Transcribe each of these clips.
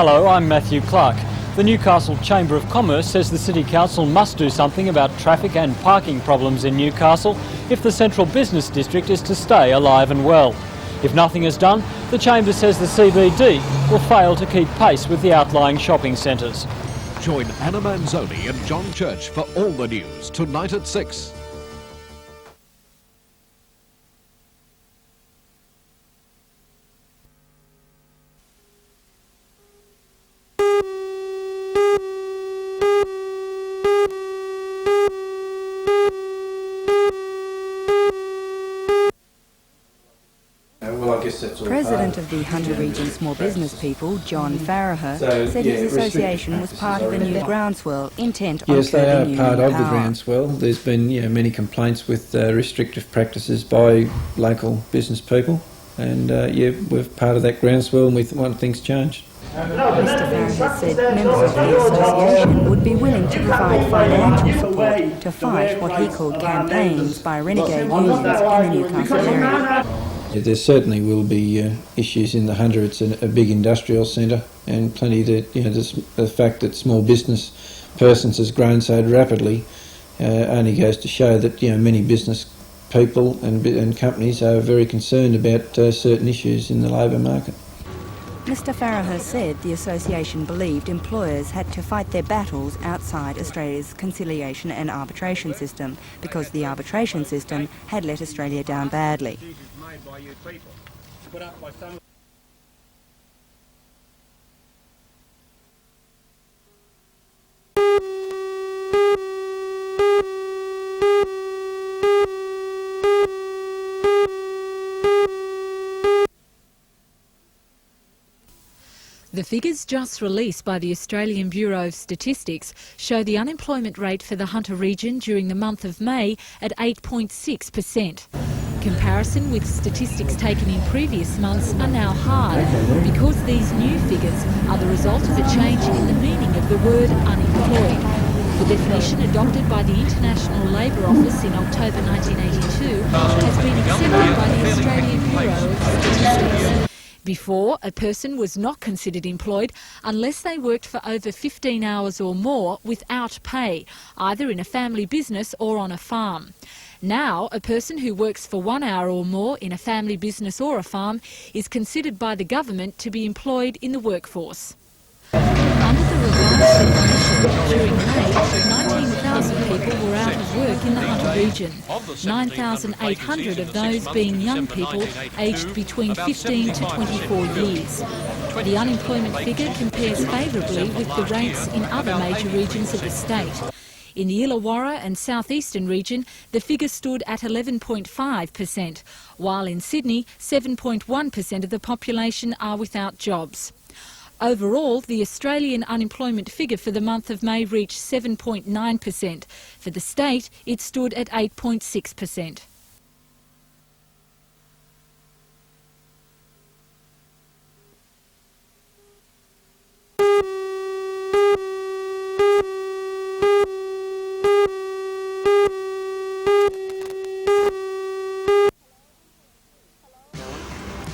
Hello, I'm Matthew Clark. The Newcastle Chamber of Commerce says the City Council must do something about traffic and parking problems in Newcastle if the central business district is to stay alive and well. If nothing is done, the Chamber says the CBD will fail to keep pace with the outlying shopping centres. Join Anna Manzoni and John Church for all the news tonight at 6. President of the Hunter Region Small Business People, John Farraher, said his association was part of a new groundswell intent on Yes, they are curbing part union of the power. groundswell. There's been many complaints with restrictive practices by local business people, and we're part of that groundswell and we want things changed. Mr Farraher said members of the association would be willing to provide financial support to fight what he called campaigns by renegade unions in the Newcastle area. There certainly will be issues in the Hunter. It's a big industrial centre, and plenty that the fact that small business persons has grown so rapidly only goes to show that many business people and companies are very concerned about certain issues in the labour market. Mr Farraher said the association believed employers had to fight their battles outside Australia's conciliation and arbitration system because the arbitration system had let Australia down badly. The figures just released by the Australian Bureau of Statistics show the unemployment rate for the Hunter region during the month of May at 8.6%. Comparison with statistics taken in previous months are now hard because these new figures are the result of a change in the meaning of the word unemployed. The definition adopted by the International Labour Office in October 1982 has been accepted by the Australian Bureau of Statistics. Before, a person was not considered employed unless they worked for over 15 hours or more without pay, either in a family business or on a farm. Now, a person who works for 1 hour or more in a family business or a farm is considered by the government to be employed in the workforce. Under the revised definition, during May, 19,000 people were out of work in the Hunter region, 9,800 of those being young people aged between 15 to 24 years. The unemployment figure compares favourably with the rates in other major regions of the state. In the Illawarra and southeastern region, the figure stood at 11.5%, while in Sydney, 7.1% of the population are without jobs. Overall, the Australian unemployment figure for the month of May reached 7.9%. For the state, it stood at 8.6%.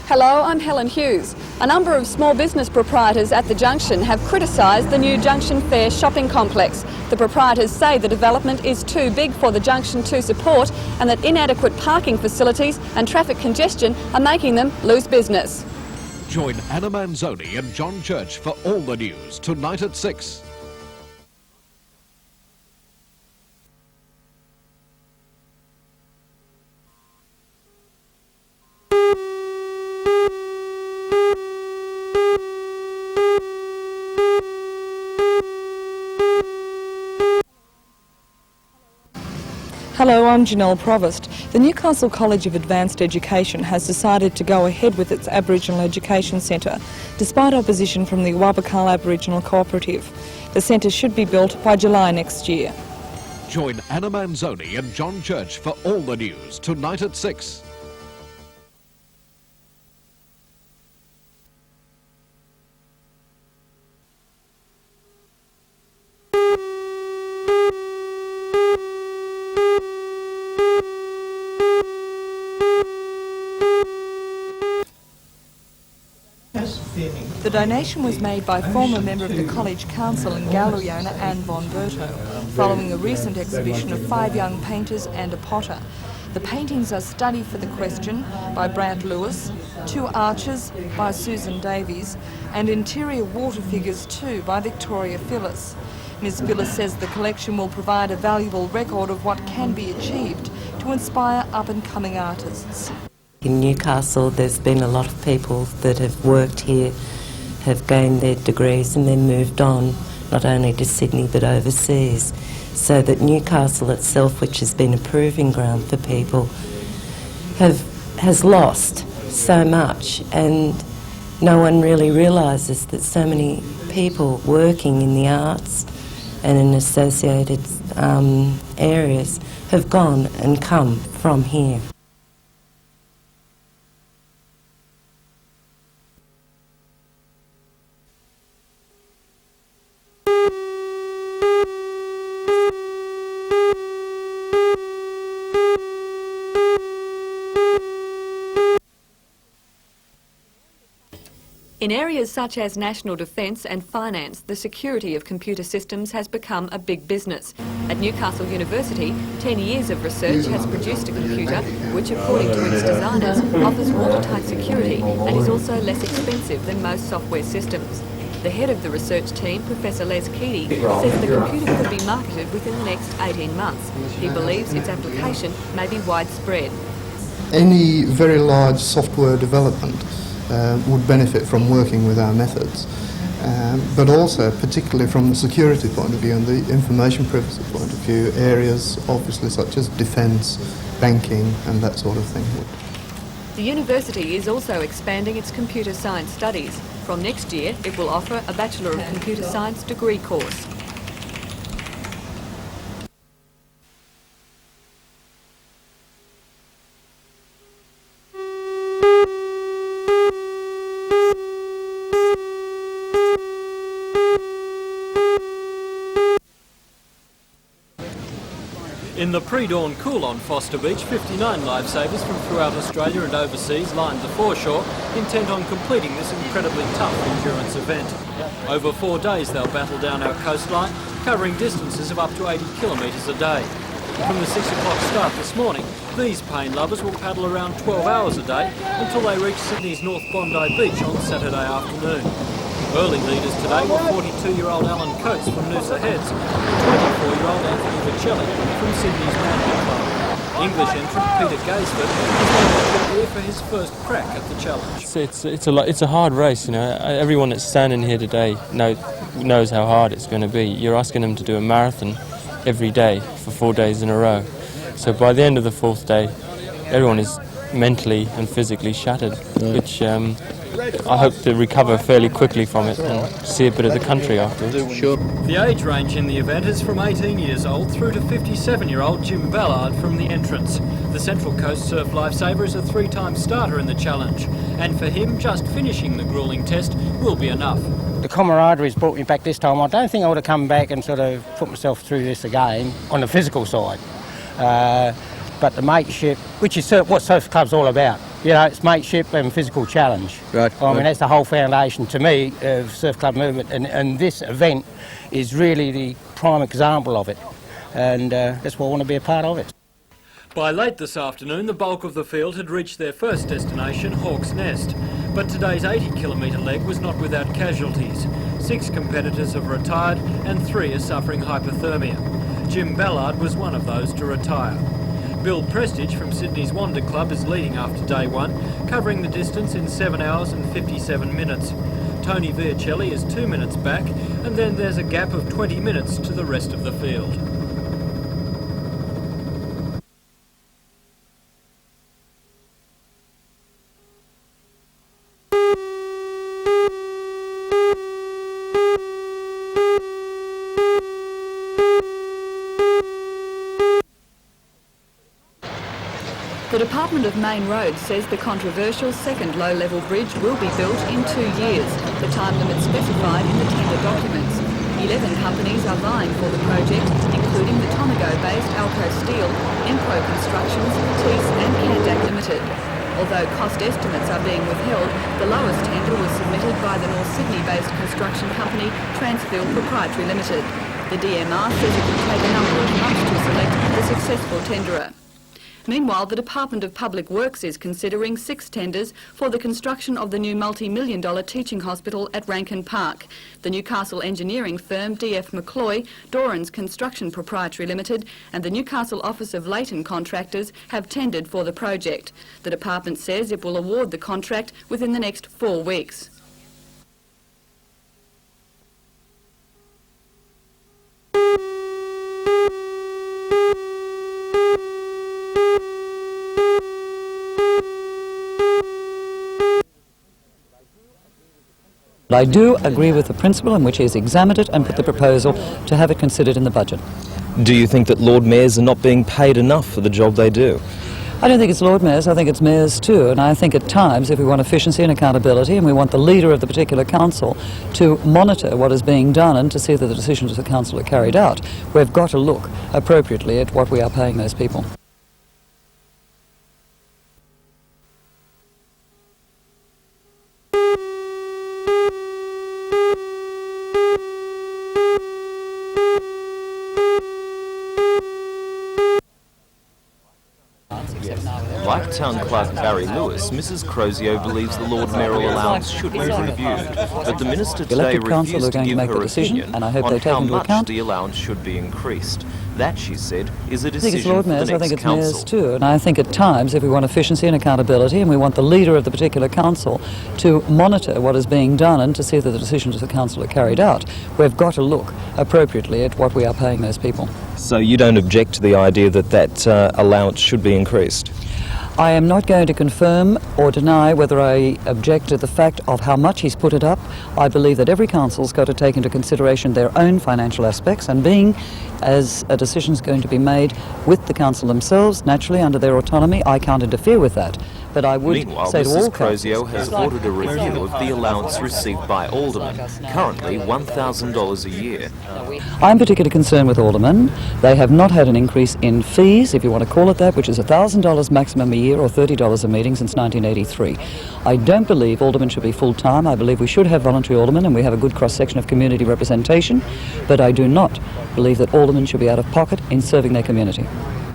Hello, I'm Helen Hughes. A number of small business proprietors at the Junction have criticised the new Junction Fair shopping complex. The proprietors say the development is too big for the Junction to support and that inadequate parking facilities and traffic congestion are making them lose business. Join Anna Manzoni and John Church for all the news tonight at 6. Hello, I'm Janelle Provost. The Newcastle College of Advanced Education has decided to go ahead with its Aboriginal Education Centre, despite opposition from the Wabakal Aboriginal Cooperative. The centre should be built by July next year. Join Anna Manzoni and John Church for all the news tonight at 6. Feeling. The donation was made by former member of the College Council in Galoyona, Anne von Berto, following a recent exhibition of 5 young painters and a potter. The paintings are Study for the Question by Brant Lewis, 2 Arches by Susan Davies, and Interior Water Figures 2 by Victoria Phyllis. Ms Phyllis says the collection will provide a valuable record of what can be achieved to inspire up-and-coming artists. In Newcastle, there's been a lot of people that have worked here, have gained their degrees and then moved on, not only to Sydney but overseas. So that Newcastle itself, which has been a proving ground for people, has lost so much, and no one really realises that so many people working in the arts and in associated areas have gone and come from here. In areas such as national defence and finance, the security of computer systems has become a big business. At Newcastle University, 10 years of research has produced a computer which, according to its designers, offers watertight security and is also less expensive than most software systems. The head of the research team, Professor Les Keaty, says the computer could be marketed within the next 18 months. He believes its application may be widespread. Any very large software development would benefit from working with our methods, but also particularly from the security point of view and the information privacy point of view, areas obviously such as defence, banking and that sort of thing. The university is also expanding its computer science studies. From next year, it will offer a Bachelor of Computer Science degree course. In the pre-dawn cool on Forster Beach, 59 lifesavers from throughout Australia and overseas lined the foreshore, intent on completing this incredibly tough endurance event. Over 4 days they'll battle down our coastline, covering distances of up to 80 kilometres a day. From the 6 o'clock start this morning, these pain lovers will paddle around 12 hours a day until they reach Sydney's North Bondi Beach on Saturday afternoon. Early leaders today were 42-year-old Alan Coates from Noosa Heads and 24-year-old Anthony Vicelli from Sydney's Manly Club. English entrant Peter Gaisford is here for his first crack at the challenge. It's a hard race, you know. Everyone that's standing here today knows how hard it's going to be. You're asking them to do a marathon every day for 4 days in a row. So by the end of the 4th day, everyone is mentally and physically shattered, which I hope to recover fairly quickly from it and see a bit of the country afterwards. Sure. The age range in the event is from 18 years old through to 57-year-old Jim Ballard from the entrance. The Central Coast Surf Lifesaver is a 3-time starter in the challenge, and for him, just finishing the gruelling test will be enough. The camaraderie has brought me back this time. I don't think I would have come back and sort of put myself through this again on the physical side. But the mateship, which is what surf club's all about. You know, it's mateship and physical challenge. Right. I mean, that's the whole foundation to me of surf club movement, and this event is really the prime example of it, and that's why I want to be a part of it. By late this afternoon, the bulk of the field had reached their first destination, Hawke's Nest. But today's 80-kilometre leg was not without casualties. 6 competitors have retired and 3 are suffering hypothermia. Jim Ballard was one of those to retire. Bill Prestige from Sydney's Wander Club is leading after day 1, covering the distance in 7 hours and 57 minutes. Tony Vicelli is 2 minutes back, and then there's a gap of 20 minutes to the rest of the field. The Department of Main Roads says the controversial second low-level bridge will be built in 2 years, the time limit specified in the tender documents. 11 companies are vying for the project, including the Tomago-based Alco Steel, Empro Constructions, Tees and Candac Limited. Although cost estimates are being withheld, the lowest tender was submitted by the North Sydney-based construction company Transfield Proprietary Limited. The DMR says it will take a number of months to select the successful tenderer. Meanwhile, the Department of Public Works is considering 6 tenders for the construction of the new multi-million-dollar teaching hospital at Rankin Park. The Newcastle engineering firm DF McCloy, Doran's Construction Proprietary Limited and the Newcastle Office of Leighton Contractors have tendered for the project. The department says it will award the contract within the next 4 weeks. I do agree with the principle in which he has examined it and put the proposal to have it considered in the budget. Do you think that Lord Mayors are not being paid enough for the job they do? I don't think it's Lord Mayors, I think it's mayors too, and I think at times if we want efficiency and accountability and we want the leader of the particular council to monitor what is being done and to see that the decisions of the council are carried out, we've got to look appropriately at what we are paying those people. Like Town Clerk Barry Lewis, Mrs Crozio believes the Lord Mayoral allowance should be reviewed, but the Minister today refused to give her opinion on how much the allowance should be increased. That, she said, is a decision for the next council. I think it's mayors too, and I think at times if we want efficiency and accountability and we want the leader of the particular council to monitor what is being done and to see that the decisions of the council are carried out, we've got to look appropriately at what we are paying those people. So you don't object to the idea that that allowance should be increased? I am not going to confirm or deny whether I object to the fact of how much he's put it up. I believe that every council's got to take into consideration their own financial aspects, and being as a decision is going to be made with the council themselves, naturally under their autonomy, I can't interfere with that. But I would Meanwhile, say to all Mrs Crozio has ordered a review of the allowance received by aldermen, currently $1,000 a year. I'm particularly concerned with aldermen. They have not had an increase in fees, if you want to call it that, which is $1,000 maximum a year or $30 a meeting since 1983. I don't believe aldermen should be full-time. I believe we should have voluntary aldermen and we have a good cross-section of community representation, but I do not believe that aldermen should be out of pocket in serving their community.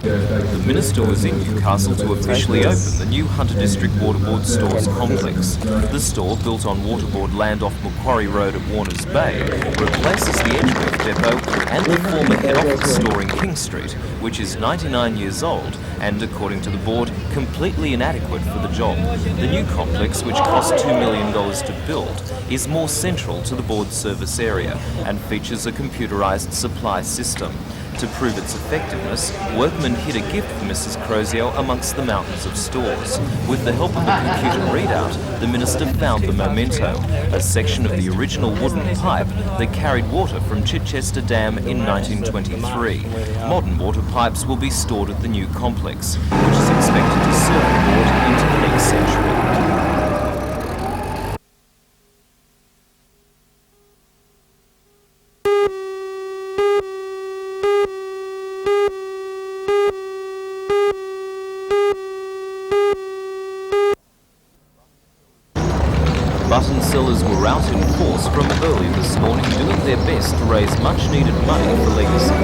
The Minister was in Newcastle to officially open the new Hunter District Waterboard Stores complex. The store, built on waterboard land off Macquarie Road at Warners Bay, replaces the Edgeworth depot and the former head office store in King Street, which is 99 years old and, according to the board, completely inadequate for the job. The new complex, which cost $2 million to build, is more central to the board's service area and features a computerised supply system. To prove its effectiveness, workmen hid a gift for Mrs Crozio amongst the mountains of stores. With the help of a computer readout, the Minister found the memento, a section of the original wooden pipe that carried water from Chichester Dam in 1923. Modern water pipes will be stored at the new complex, which is expected to serve the board into the next century. Button sellers were out in force from early this morning, doing their best to raise much-needed money for legacy.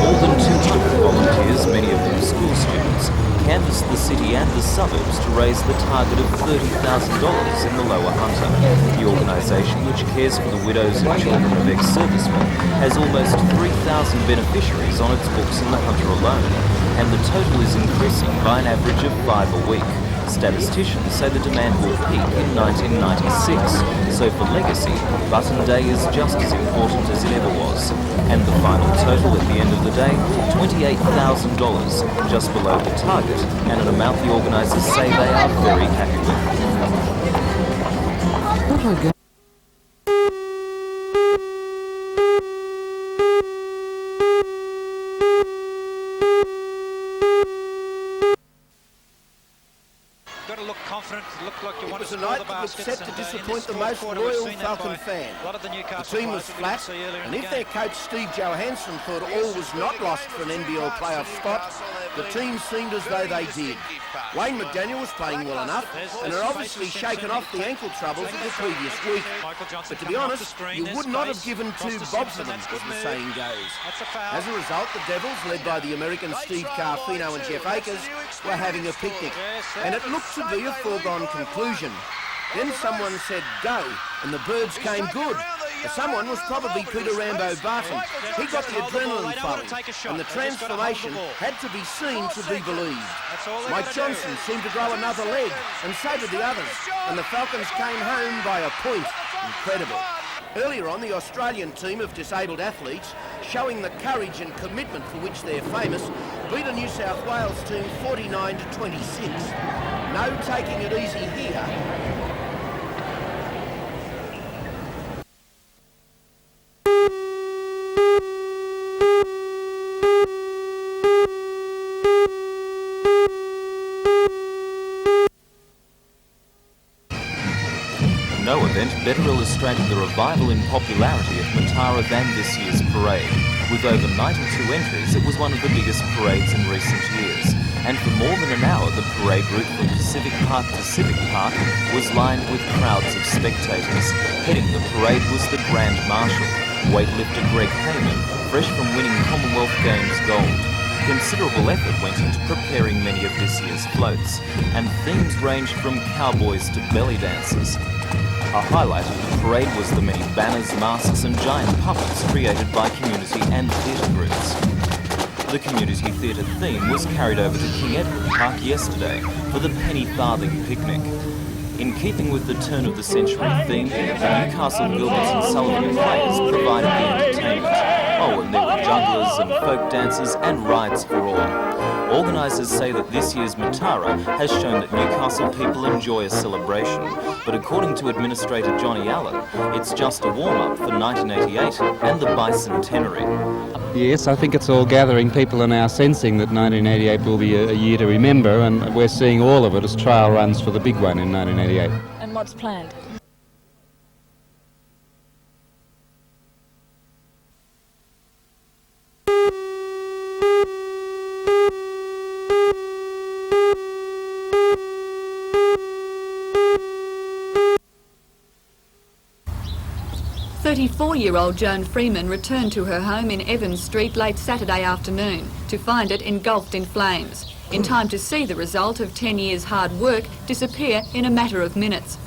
More than 200 volunteers, many of them school students, canvassed the city and the suburbs to raise the target of $30,000 in the Lower Hunter. The organisation, which cares for the widows and children of ex-servicemen, has almost 3,000 beneficiaries on its books in the Hunter alone, and the total is increasing by an average of 5 a week. Statisticians say the demand will peak in 1996, so for legacy, Button Day is just as important as it ever was. And the final total at the end of the day, $28,000, just below the target, and an amount the organisers say they are very happy with. It was a night that was set to disappoint the most loyal Falcon fan. The team was flat, and if their coach Steve Johansson thought all was not lost for an NBL playoff spot, The team seemed as though they did. Wayne McDaniel was playing well enough and had obviously shaken off the ankle troubles of the previous week. But to be honest, you would not have given two bob for them, as the saying goes. As a result, the Devils, led by the American Steve Carfino and Jeff Akers, were having a picnic, and it looked to be a foregone conclusion. Then someone said go, and the birds came good. Someone was probably Peter Rambo Barton. He got the adrenaline flowing, and the transformation had to be seen to be believed. Mike Johnson seemed to grow another leg, and so did the others, and the Falcons came home by a point. Incredible. Earlier on, the Australian team of disabled athletes, showing the courage and commitment for which they're famous, beat a New South Wales team 49-26. No taking it easy here. No event better illustrated the revival in popularity of Matara than this year's parade. With over 92 entries, it was one of the biggest parades in recent years. And for more than an hour, the parade route from Pacific Park to Civic Park was lined with crowds of spectators. Heading the parade was the Grand Marshal, weightlifter Greg Hayman, fresh from winning Commonwealth Games gold. Considerable effort went into preparing many of this year's floats, and themes ranged from cowboys to belly dancers. A highlight of the parade was the many banners, masks and giant puppets created by community and theatre groups. The community theatre theme was carried over to King Edward Park yesterday for the Penny Farthing picnic. In keeping with the turn of the century theme, the Newcastle Gilberts and Sullivan players provided the entertainment. Oh, and there were jugglers and folk dancers and rides for all. Organisers say that this year's Matara has shown that Newcastle people enjoy a celebration, but according to Administrator Johnny Allen, it's just a warm-up for 1988 and the bicentenary. Yes, I think it's all gathering. People are now sensing that 1988 will be a year to remember, and we're seeing all of it as trial runs for the big one in 1988. And what's planned? Four-year-old Joan Freeman returned to her home in Evans Street late Saturday afternoon to find it engulfed in flames, in time to see the result of 10 years' hard work disappear in a matter of minutes.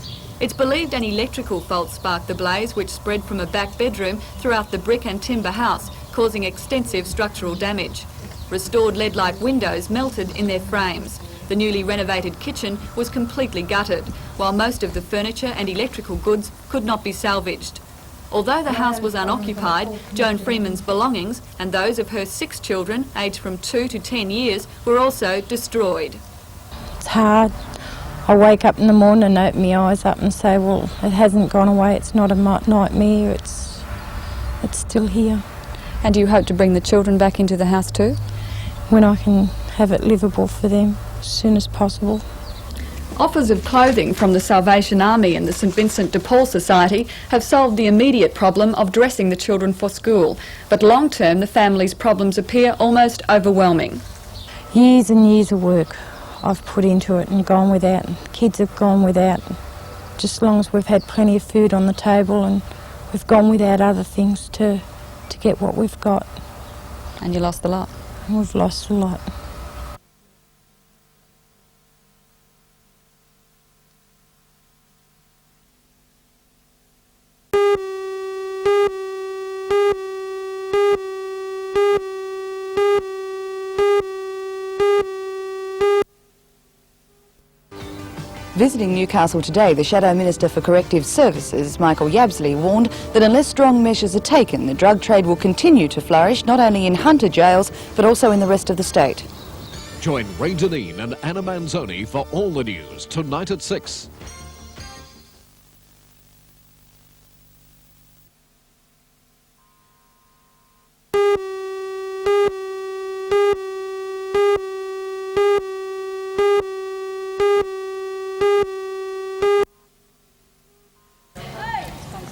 It's believed an electrical fault sparked the blaze, which spread from a back bedroom throughout the brick and timber house, causing extensive structural damage. Restored lead-like windows melted in their frames. The newly renovated kitchen was completely gutted, while most of the furniture and electrical goods could not be salvaged. Although the house was unoccupied, Joan Freeman's belongings and those of her 6 children, aged from 2 to 10 years, were also destroyed. It's hard. I wake up in the morning and open my eyes up and say, well, it hasn't gone away, it's not a nightmare, it's still here. And do you hope to bring the children back into the house too? When I can have it livable for them as soon as possible. Offers of clothing from the Salvation Army and the St Vincent de Paul Society have solved the immediate problem of dressing the children for school, but long-term the family's problems appear almost overwhelming. Years and years of work I've put into it and gone without. Kids have gone without, just as long as we've had plenty of food on the table, and we've gone without other things to get what we've got. And you lost a lot? And we've lost a lot. Visiting Newcastle today, the Shadow Minister for Corrective Services, Michael Yabsley, warned that unless strong measures are taken, the drug trade will continue to flourish not only in Hunter jails but also in the rest of the state. Join Ray Deneen and Anna Manzoni for all the news tonight at 6.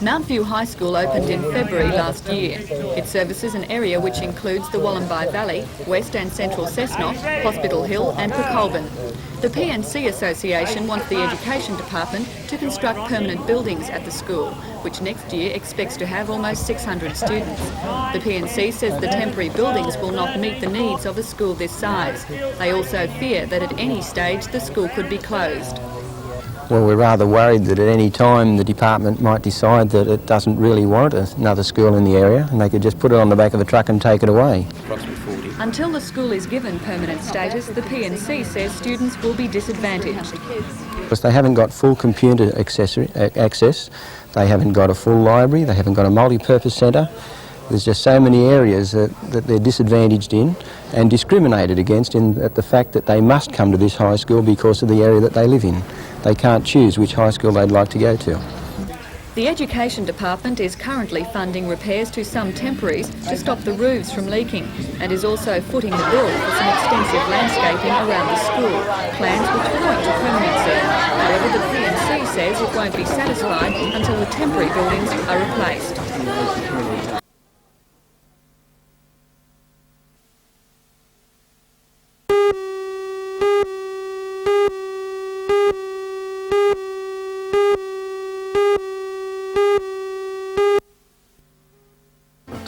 Mount View High School opened in February last year. It services an area which includes the Wollombi Valley, West and Central Cessnock, Hospital Hill and Colban. The PNC Association wants the Education Department to construct permanent buildings at the school, which next year expects to have almost 600 students. The PNC says the temporary buildings will not meet the needs of a school this size. They also fear that at any stage the school could be closed. Well, we're rather worried that at any time the department might decide that it doesn't really warrant another school in the area and they could just put it on the back of a truck and take it away. Until the school is given permanent status, the PNC says students will be disadvantaged. Because they haven't got full computer access, they haven't got a full library, they haven't got a multi-purpose centre. There's just so many areas that they're disadvantaged in and discriminated against at the fact that they must come to this high school because of the area that they live in. They can't choose which high school they'd like to go to. The Education Department is currently funding repairs to some temporaries to stop the roofs from leaking and is also footing the bill for some extensive landscaping around the school, plans which point to permanency. However, the PNC says it won't be satisfied until the temporary buildings are replaced.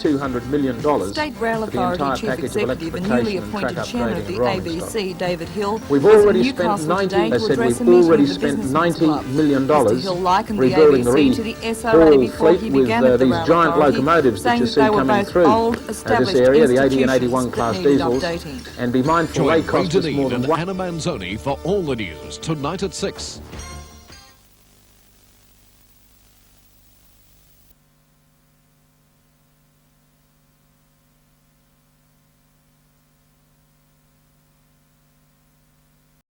$200 million State Rail for the entire Authority Chief package of Executive and electrification newly and track appointed chairman of upgrading the and rolling ABC, stock. David Hill, We've was in already spent Newcastle today to address a we've meeting already of the spent Businessmen's Club. $90 million Mr Hill likened the rebuilding ABC to the SRA whole before he fleet with began at the these Rail giant Authority, locomotives that saying you that see they were coming both through old, this established area, the 80 and institutions 81 that class needed diesels, updating. and be mindful Join they cost us Brendan more Ian than and Anna Manzoni for all the news tonight at 6.